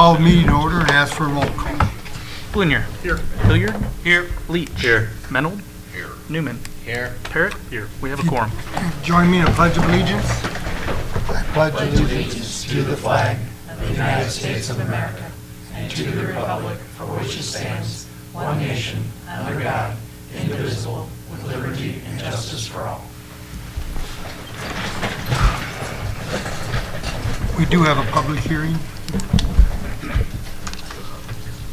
call the meeting to order and ask for a roll call. Blunier. Here. Hilliard. Here. Leach. Here. Menold. Here. Newman. Here. Parrott. Here. We have a quorum. Join me in a pledge of allegiance. I pledge allegiance to the flag of the United States of America and to the republic for which it stands, one nation, under God, indivisible, with liberty and justice for all. We do have a public hearing.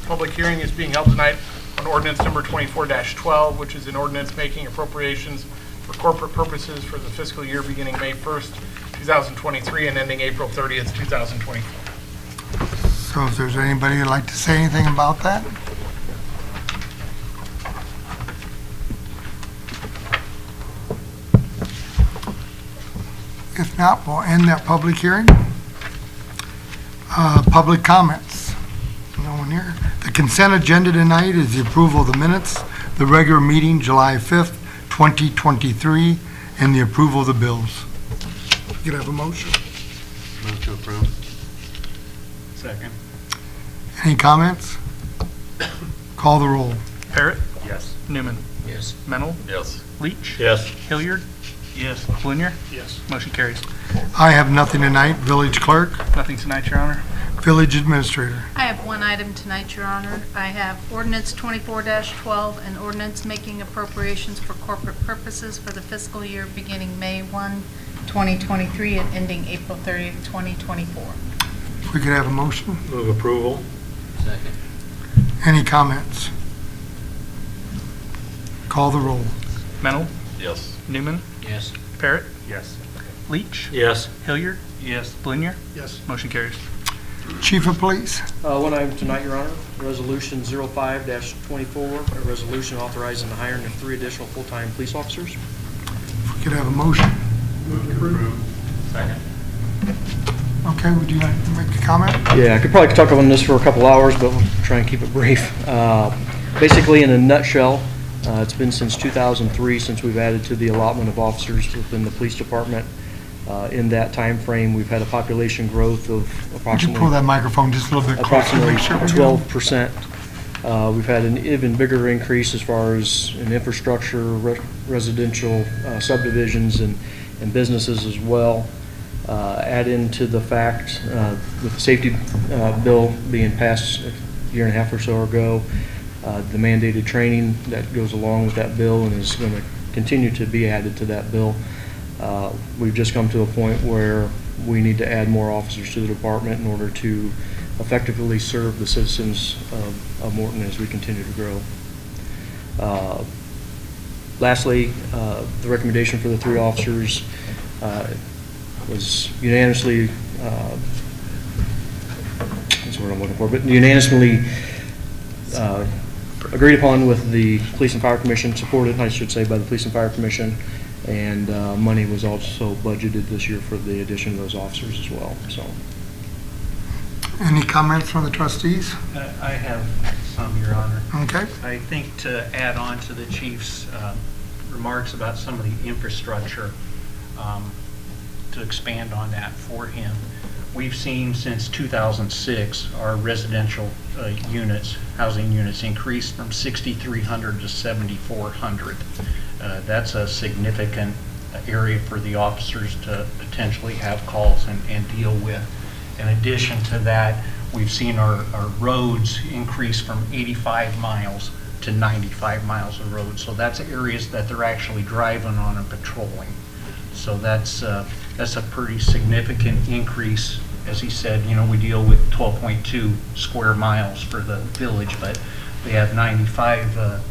Public hearing is being held tonight on ordinance number 24-12, which is an ordinance making appropriations for corporate purposes for the fiscal year beginning May 1st, 2023 and ending April 30th, 2024. So if there's anybody who'd like to say anything about that? If not, we'll end that public hearing. Public comments. No one here. The consent agenda tonight is the approval of the minutes, the regular meeting July 5th, 2023, and the approval of the bills. You could have a motion. Move to approve. Second. Any comments? Call the roll. Parrott. Yes. Newman. Yes. Menold. Yes. Leach. Yes. Hilliard. Yes. Blunier. Yes. Motion carries. I have nothing tonight. Village clerk, Nothing tonight, Your Honor. village administrator. I have one item tonight, Your Honor. I have ordinance 24-12, an ordinance making appropriations for corporate purposes for the fiscal year beginning May 1, 2023 and ending April 30th, 2024. If we could have a motion. Move approval. Second. Any comments? Call the roll. Menold. Yes. Newman. Yes. Parrott. Yes. Leach. Yes. Hilliard. Yes. Blunier. Yes. Motion carries. Chief of police. One item tonight, Your Honor, Resolution 05-24, a resolution authorizing the hiring of 3 additional full-time police officers. If we could have a motion. Move to approve. Second. Okay, would you like to make a comment? Yeah, I could probably talk on this for a couple hours, but we'll try and keep it brief. Basically, in a nutshell, it's been since 2003 since we've added to the allotment of officers within the police department. In that time frame, we've had a population growth of Would you pull that microphone just a little bit closer? approximately Make sure we don't- 12%. We've had an even bigger increase as far as in infrastructure, residential subdivisions, and businesses as well. Add into the fact, with the safety bill being passed a year and a half or so ago, the mandated training that goes along with that bill and is going to continue to be added to that bill. We've just come to a point where we need to add more officers to the department in order to effectively serve the citizens of Morton as we continue to grow. Lastly, the recommendation for the 3 officers was unanimously, that's what I'm looking for, but unanimously agreed upon with the Police and Fire Commission, supported, I should say, by the Police and Fire Commission. And money was also budgeted this year for the addition of those officers as well. So, Any comments from the trustees? I have some, Your Honor. Okay. I think to add on to the chief's remarks about some of the infrastructure, to expand on that for him, we've seen since 2006 our residential units, housing units, increased from 6,300 to 7,400. That's a significant area for the officers to potentially have calls and deal with. In addition to that, we've seen our roads increase from 85 miles to 95 miles of road. So that's areas that they're actually driving on and patrolling. So that's a pretty significant increase. As he said, you know, we deal with 12.2 square miles for the village, but they have 95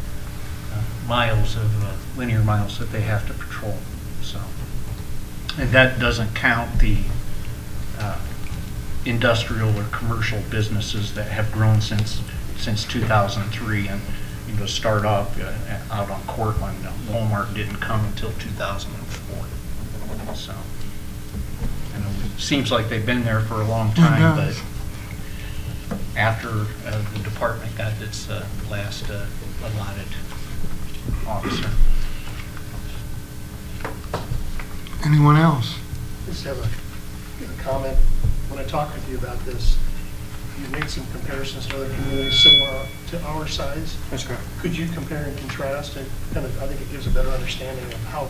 miles of linear miles that they have to patrol. So, and that doesn't count the industrial or commercial businesses that have grown since 2003. And you know, start off out on Cortland, Walmart didn't come until 2004. So, you know, it seems like they've been there for a long time, but after the department got its last allotted officer. Anyone else? Just have a comment. When I talked with you about this, you made some comparisons to other communities similar to our size. That's correct. Could you compare and contrast and kind of, I think it gives a better understanding of how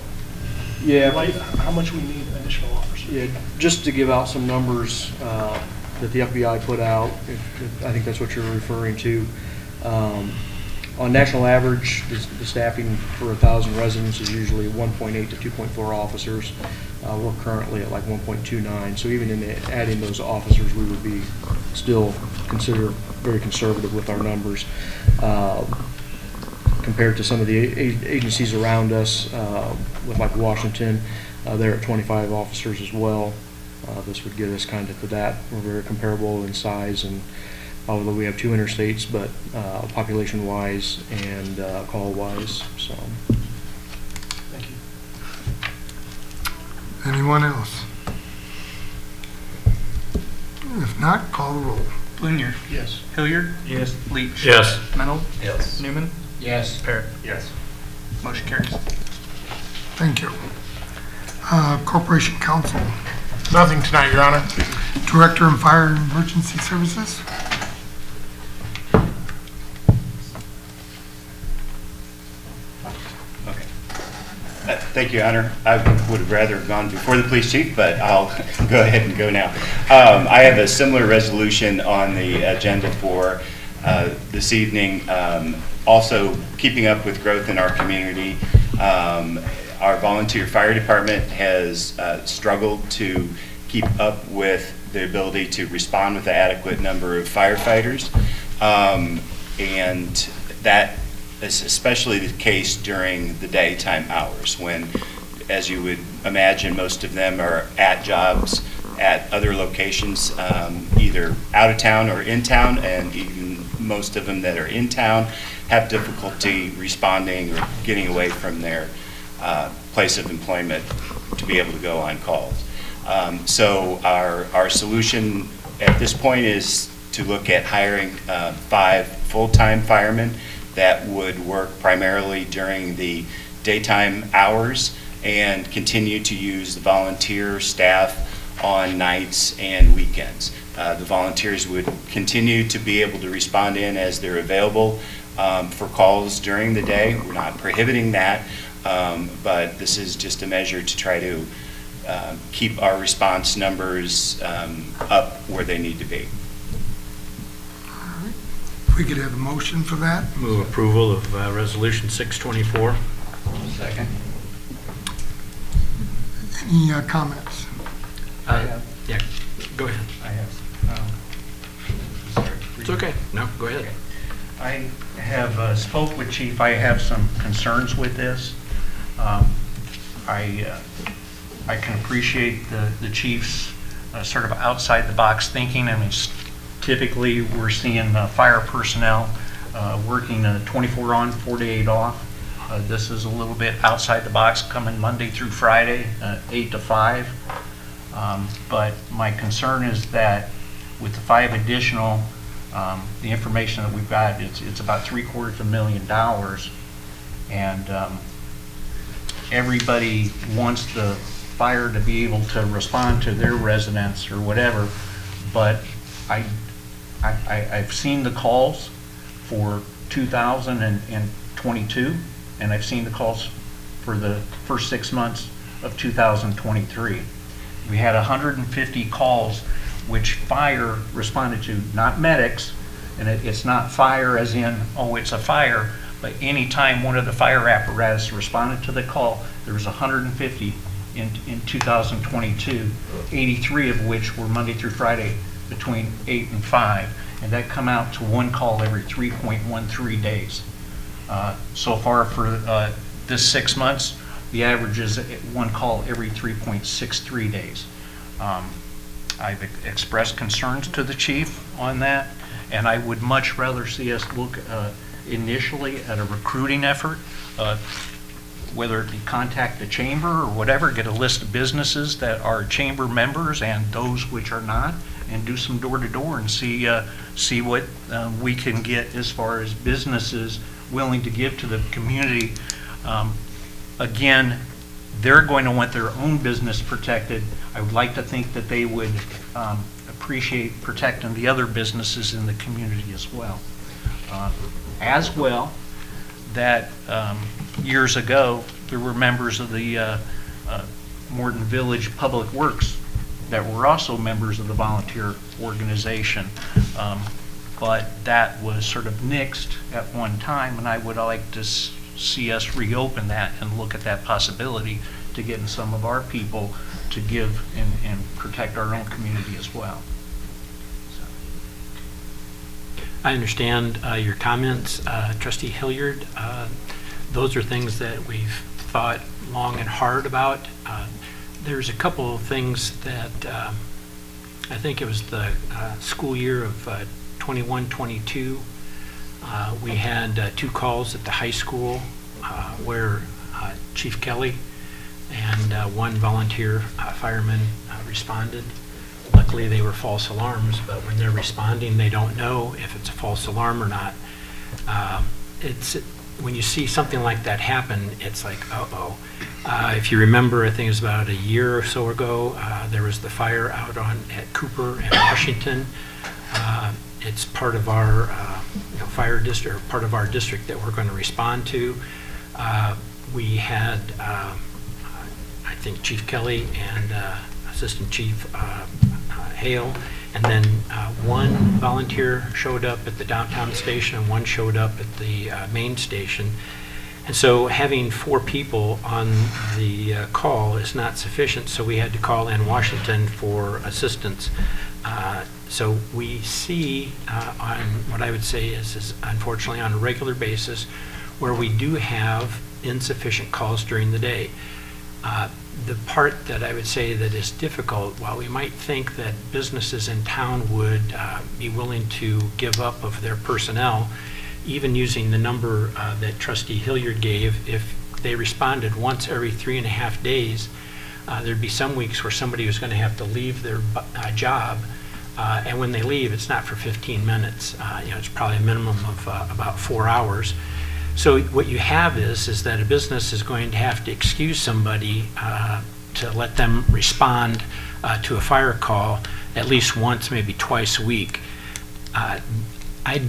much we need additional officers? Yeah, just to give out some numbers that the FBI put out, if I think that's what you're referring to. On national average, the staffing for 1,000 residents is usually 1.8 to 2.4 officers. We're currently at like 1.29, so even in adding those officers, we would be still considered very conservative with our numbers. Compared to some of the agencies around us, with like Washington, they're at 25 officers as well. This would get us kind of to that. We're very comparable in size, and although we have 2 interstates, but population-wise and call-wise. So, Thank you. Anyone else? If not, call the roll. Blunier, Yes. Hilliard, Yes. Leach. Yes. Mennel, Yes. Newman, Yes. Parrot. Yes. Motion carries. Thank you. Corporation Counsel, Nothing tonight, Your Honor. Director and Fire and Emergency Services. Okay. Thank you, Your Honor. I would have rather gone before the police chief, but I'll go ahead and go now. I have a similar resolution on the agenda for this evening. Also, keeping up with growth in our community. Our volunteer fire department has struggled to keep up with the ability to respond with an adequate number of firefighters. And that is especially the case during the daytime hours when, as you would imagine, most of them are at jobs at other locations, either out of town or in town, and even most of them that are in town have difficulty responding or getting away from their place of employment to be able to go on calls. So our solution at this point is to look at hiring 5 full-time firemen that would work primarily during the daytime hours and continue to use the volunteer staff on nights and weekends. The volunteers would continue to be able to respond in as they're available for calls during the day. We're not prohibiting that, but this is just a measure to try to keep our response numbers up where they need to be. If we could have a motion for that. Move approval of Resolution 624. Second. Any comments? Yeah, go ahead. I have, sorry. It's okay. No, go ahead. I have spoke with Chief. I have some concerns with this. I can appreciate the Chief's sort of outside the box thinking. I mean, typically we're seeing fire personnel working 24 on, 48 off. This is a little bit outside the box, coming Monday through Friday, 8 to 5. But my concern is that with the 5 additional, the information that we've got, it's about $750,000, and everybody wants the fire to be able to respond to their residents or whatever. But I've seen the calls for 2022, and I've seen the calls for the first 6 months of 2023. We had 150 calls which fire responded to, not medics, and it's not fire as in, oh, it's a fire, but anytime one of the fire apparatus responded to the call, there was 150 in 2022, 83 of which were Monday through Friday between 8 and 5, and that come out to 1 call every 3.13 days. So far for this 6 months, the average is 1 call every 3.63 days. I've expressed concerns to the chief on that, and I would much rather see us look initially at a recruiting effort, whether it be contact the chamber or whatever, get a list of businesses that are chamber members and those which are not, and do some door-to-door and see what we can get as far as businesses willing to give to the community. Again, they're going to want their own business protected. I would like to think that they would appreciate protecting the other businesses in the community as well. As well, that years ago, there were members of the Morton Village Public Works that were also members of the volunteer organization. But that was sort of nixed at one time, and I would like to see us reopen that and look at that possibility to getting some of our people to give and protect our own community as well. I understand your comments, Trustee Hilliard. Those are things that we've thought long and hard about. There's a couple of things that I think it was the school year of 21-22. We had 2 calls at the high school where Chief Kelly and 1 volunteer fireman responded. Luckily, they were false alarms, but when they're responding, they don't know if it's a false alarm or not. When you see something like that happen, it's like, uh-oh. If you remember, I think it was about a year or so ago, there was the fire out at Cooper and Washington. It's part of our fire district, or part of our district that we're going to respond to. We had, I think, Chief Kelly and Assistant Chief Hale, and then 1 volunteer showed up at the downtown station and 1 showed up at the main station. And so having 4 people on the call is not sufficient, so we had to call in Washington for assistance. So we see on what I would say is unfortunately on a regular basis where we do have insufficient calls during the day. The part that I would say that is difficult, while we might think that businesses in town would be willing to give up of their personnel, even using the number that Trustee Hilliard gave, if they responded once every 3.5 days, there'd be some weeks where somebody was going to have to leave their job, and when they leave, it's not for 15 minutes. It's probably a minimum of about 4 hours. So what you have is that a business is going to have to excuse somebody to let them respond to a fire call at least once, maybe twice a week. I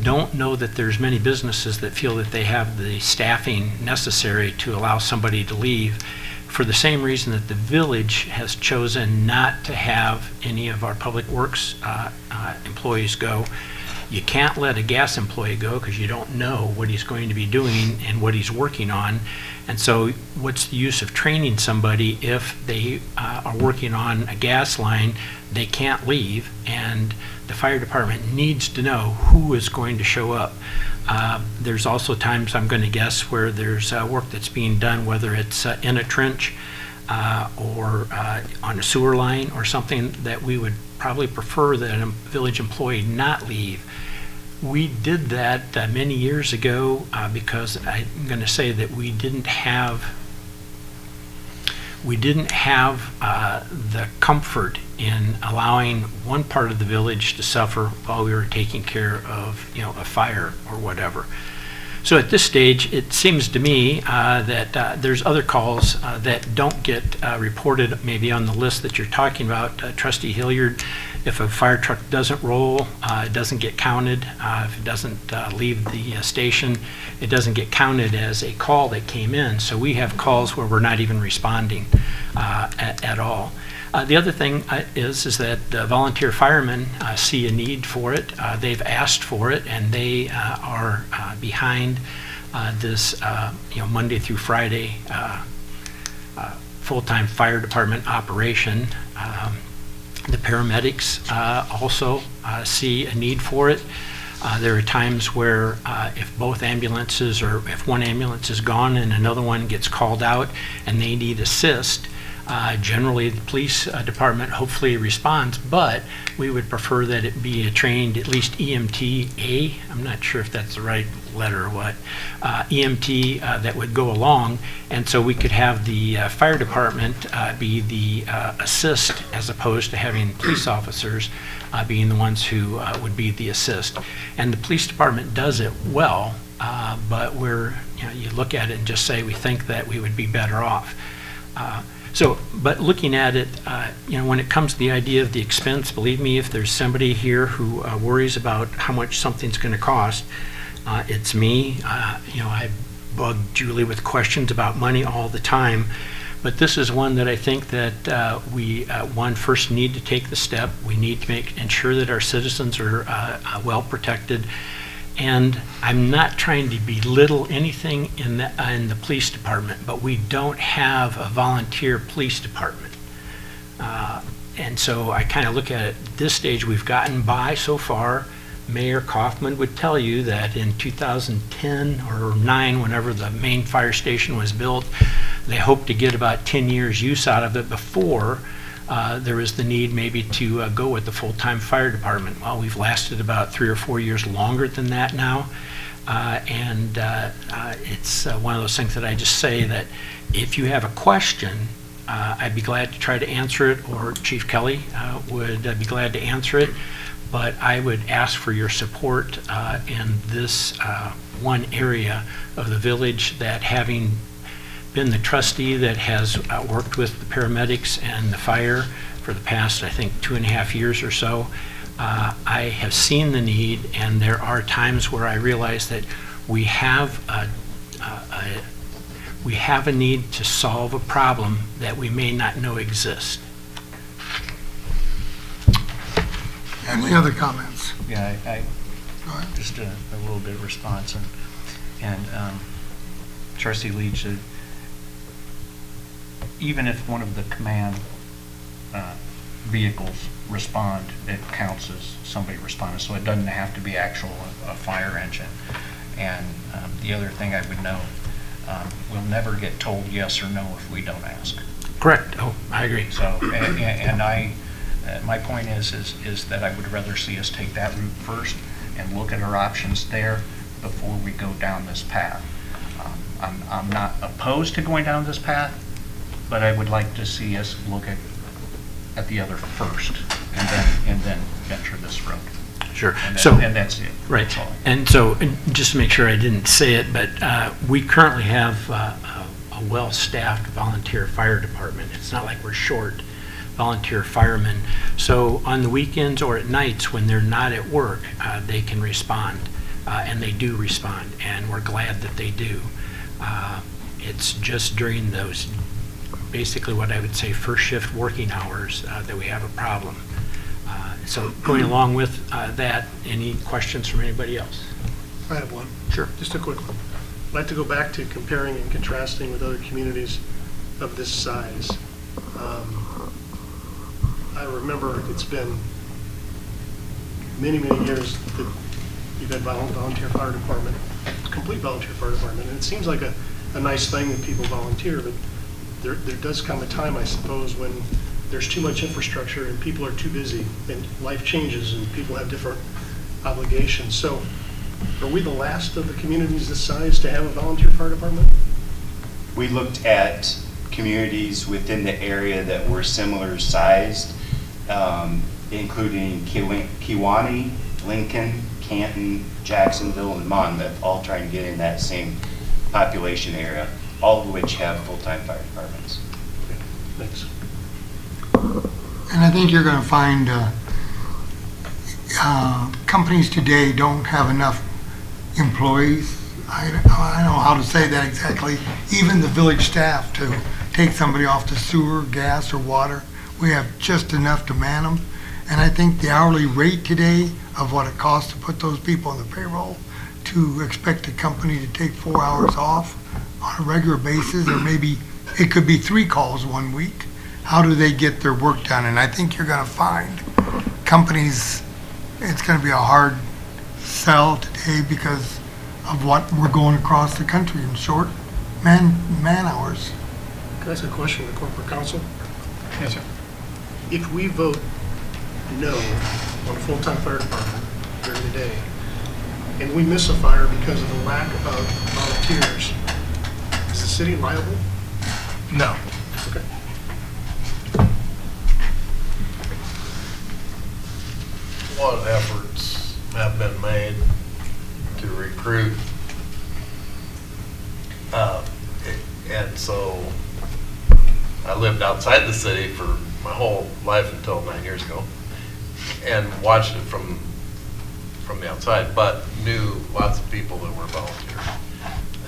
don't know that there's many businesses that feel that they have the staffing necessary to allow somebody to leave, for the same reason that the village has chosen not to have any of our public works employees go. You can't let a gas employee go because you don't know what he's going to be doing and what he's working on. And so what's the use of training somebody if they are working on a gas line, they can't leave, and the fire department needs to know who is going to show up. There's also times, I'm going to guess, where there's work that's being done, whether it's in a trench or on a sewer line or something, that we would probably prefer that a village employee not leave. We did that many years ago because I'm going to say that we didn't have the comfort in allowing one part of the village to suffer while we were taking care of a fire or whatever. So at this stage, it seems to me that there's other calls that don't get reported maybe on the list that you're talking about, Trustee Hilliard. If a fire truck doesn't roll, it doesn't get counted. If it doesn't leave the station, it doesn't get counted as a call that came in. So we have calls where we're not even responding at all. The other thing is that volunteer firemen see a need for it. They've asked for it, and they are behind this Monday through Friday full-time fire department operation. The paramedics also see a need for it. There are times where if both ambulances, or if one ambulance is gone and another one gets called out and they need assist, generally the police department hopefully responds, but we would prefer that it be a trained, at least EMT, I'm not sure if that's the right letter or what, EMT that would go along, and so we could have the fire department be the assist, as opposed to having police officers being the ones who would be the assist. And the police department does it well, but you look at it and just say we think that we would be better off. So, but looking at it, when it comes to the idea of the expense, believe me, if there's somebody here who worries about how much something's going to cost, it's me. I bug Julie with questions about money all the time, but this is one that I think that we, first need to take the step. We need to ensure that our citizens are well protected. And I'm not trying to belittle anything in the police department, but we don't have a volunteer police department. And so I kind of look at it, this stage we've gotten by so far. Mayor Kaufman would tell you that in 2010 or 9, whenever the main fire station was built, they hoped to get about 10 years use out of it before there was the need maybe to go with the full-time fire department. Well, we've lasted about 3 or 4 years longer than that now. It's one of those things that I just say that if you have a question, I'd be glad to try to answer it, or Chief Kelly would be glad to answer it. But I would ask for your support in this one area of the village, that having been the trustee that has worked with the paramedics and the fire for the past, I think, 2.5 years or so, I have seen the need, and there are times where I realize that we have a need to solve a problem that we may not know exists. Any other comments? Yeah, Go ahead. just a little bit of response. And Trustee Leach, even if one of the command vehicles respond, it counts as somebody responded, so it doesn't have to be a fire engine. And the other thing I would note, we'll never get told yes or no if we don't ask. Correct. Oh, I agree. So, and my point is that I would rather see us take that route first and look at our options there before we go down this path. I'm not opposed to going down this path, but I would like to see us look at the other first, and then venture this road. Sure. And that's it. Right. That's all. And so, just to make sure I didn't say it, but we currently have a well-staffed volunteer fire department. It's not like we're short volunteer firemen. So on the weekends or at nights when they're not at work, they can respond, and they do respond, and we're glad that they do. It's just during those, basically what I would say, first shift working hours that we have a problem. So going along with that, any questions from anybody else? I have one. Sure. Just a quick one. I'd like to go back to comparing and contrasting with other communities of this size. I remember it's been many, many years that you've had volunteer fire department, complete volunteer fire department, and it seems like a nice thing that people volunteer, but there does come a time, I suppose, when there's too much infrastructure and people are too busy and life changes and people have different obligations. So are we the last of the communities this size to have a volunteer fire department? We looked at communities within the area that were similar sized, including Kewanee, Lincoln, Canton, Jacksonville, and Monmouth, all trying to get in that same population area, all of which have full-time fire departments. Okay, thanks. And I think you're going to find companies today don't have enough employees. I don't know how to say that exactly. Even the village staff to take somebody off the sewer, gas, or water, we have just enough to man them. And I think the hourly rate today of what it costs to put those people on the payroll, to expect a company to take 4 hours off on a regular basis, or maybe it could be 3 calls 1 week. How do they get their work done? And I think you're going to find companies, it's going to be a hard sell today because of what we're going across the country in short man hours. Can I ask a question to corporate counsel? Yes, sir. If we vote no on a full-time fire department during the day, and we miss a fire because of the lack of volunteers, is the city liable? No. Okay. What efforts have been made to recruit? And so I lived outside the city for my whole life until 9 years ago, and watched it from the outside, but knew lots of people that were volunteers.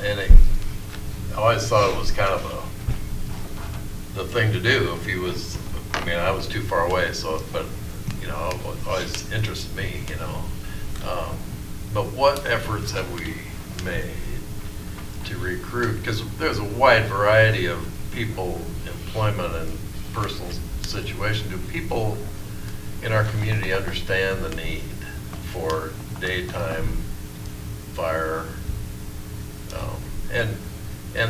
And I always thought it was kind of the thing to do if he was, I mean, I was too far away, so, but, you know, it always interested me, you know. But what efforts have we made to recruit? Because there's a wide variety of people, employment and personal situation. Do people in our community understand the need for daytime fire? And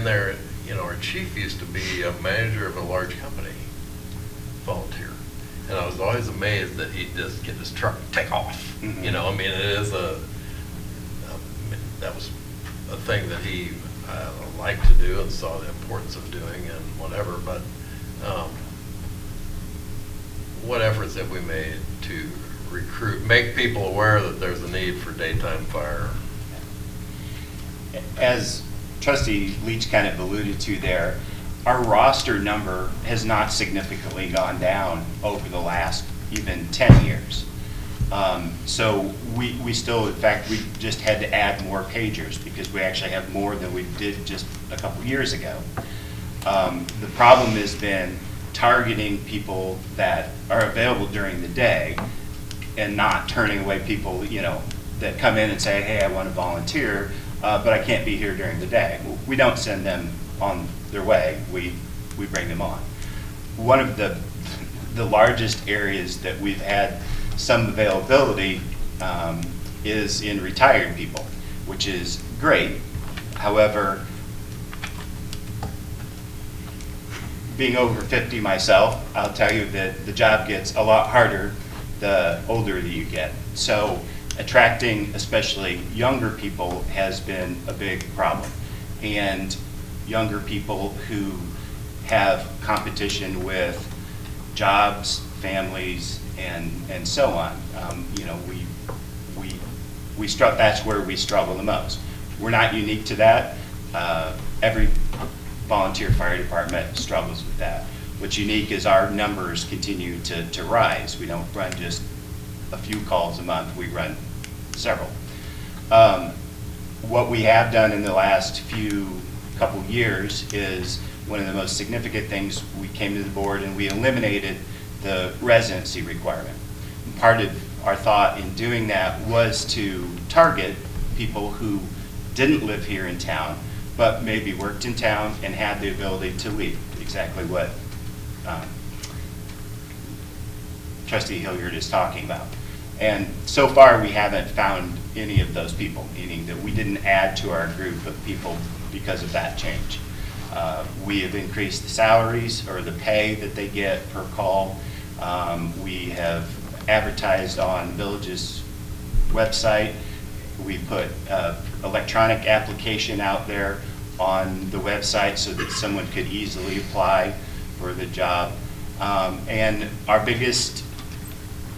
there, you know, our chief used to be a manager of a large company, volunteer. And I was always amazed that he'd just get his truck and take off. Mm-hmm. You know, I mean, it is that was a thing that he liked to do and saw the importance of doing and whatever, but what efforts have we made to recruit, make people aware that there's a need for daytime fire? As Trustee Leach kind of alluded to there, our roster number has not significantly gone down over the last even 10 years. So we still, in fact, we just had to add more pagers because we actually have more than we did just a couple years ago. The problem has been targeting people that are available during the day and not turning away people, you know, that come in and say, hey, I want to volunteer, but I can't be here during the day. We don't send them on their way, we bring them on. One of the largest areas that we've had some availability is in retired people, which is great. However, being over 50 myself, I'll tell you that the job gets a lot harder the older that you get. So attracting especially younger people has been a big problem. And younger people who have competition with jobs, families, and so on. You know, that's where we struggle the most. We're not unique to that. Every volunteer fire department struggles with that. What's unique is our numbers continue to rise. We don't run just a few calls a month, we run several. What we have done in the last couple years is one of the most significant things. We came to the board and we eliminated the residency requirement. And part of our thought in doing that was to target people who didn't live here in town, but maybe worked in town and had the ability to leave, exactly what Trustee Hilliard is talking about. And so far we haven't found any of those people, meaning that we didn't add to our group of people because of that change. We have increased the salaries or the pay that they get per call. We have advertised on Village's website. We put electronic application out there on the website so that someone could easily apply for the job. And our biggest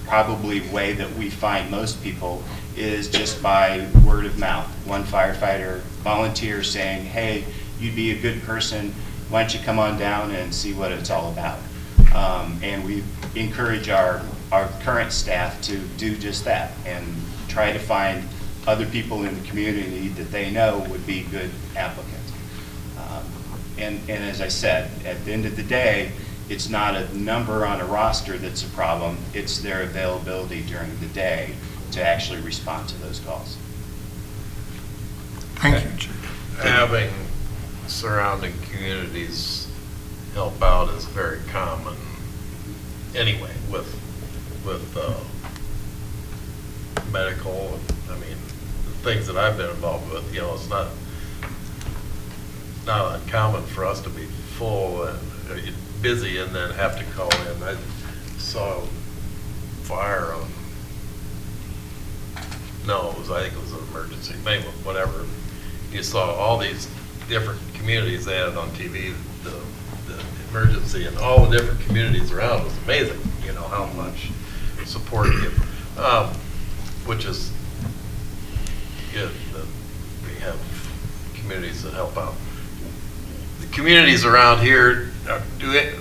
probably way that we find most people is just by word of mouth. One firefighter volunteer saying, hey, you'd be a good person, why don't you come on down and see what it's all about. And we encourage our current staff to do just that and try to find other people in the community that they know would be good applicants. And as I said, at the end of the day, it's not a number on a roster that's a problem, it's their availability during the day to actually respond to those calls. Thank you, Chief. Having surrounding communities help out is very common anyway with medical, I mean, the things that I've been involved with, you know, it's not uncommon for us to be full and busy and then have to call in. I saw fire on, I think it was an emergency, maybe whatever. You saw all these different communities they had on TV, the emergency, and all the different communities around. It was amazing, you know, how much support you give, which is good that we have communities that help out. The communities around here, Do it,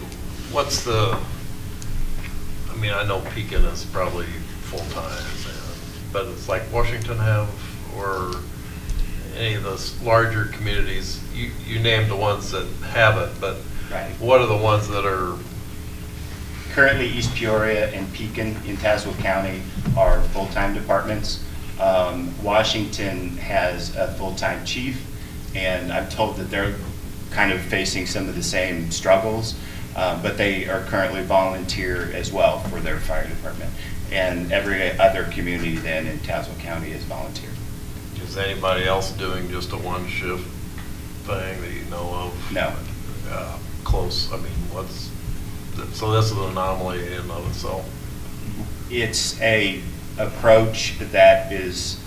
what's the, I mean, I know Pekin is probably full-time, but it's like Washington have, or any of those larger communities, you named the ones that have it, but Right. what are the ones that are, Currently, East Peoria and Pekin in Tazewell County are full-time departments. Washington has a full-time chief, and I'm told that they're kind of facing some of the same struggles, but they are currently volunteer as well for their fire department. And every other community then in Tazewell County is volunteer. is anybody else doing just a one-shift thing that you know of? No. Close, I mean, so this is an anomaly in and of itself. It's a approach that is,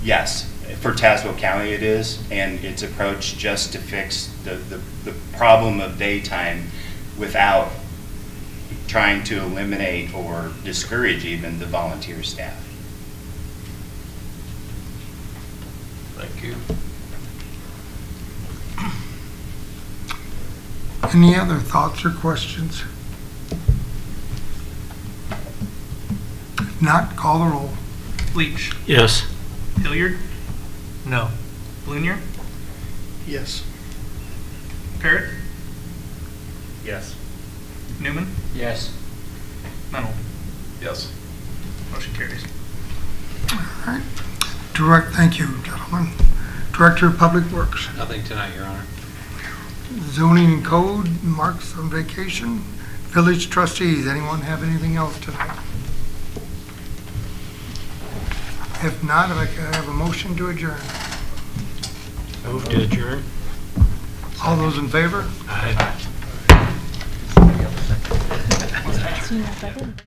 yes, for Tazewell County it is, and it's approach just to fix the problem of daytime without trying to eliminate or discourage even the volunteer staff. Thank you. Any other thoughts or questions? If not, call the roll. Leach. Yes. Hilliard. No. Blunier. Yes. Parrot. Yes. Newman. Yes. Mennel. Yes. Motion carries. Thank you, gentlemen. Director of Public Works. Nothing tonight, Your Honor. Zoning and Code, Mark's on vacation. Village trustees, anyone have anything else tonight? If not, I'd like to have a motion to adjourn. Move to adjourn. All those in favor? Aye.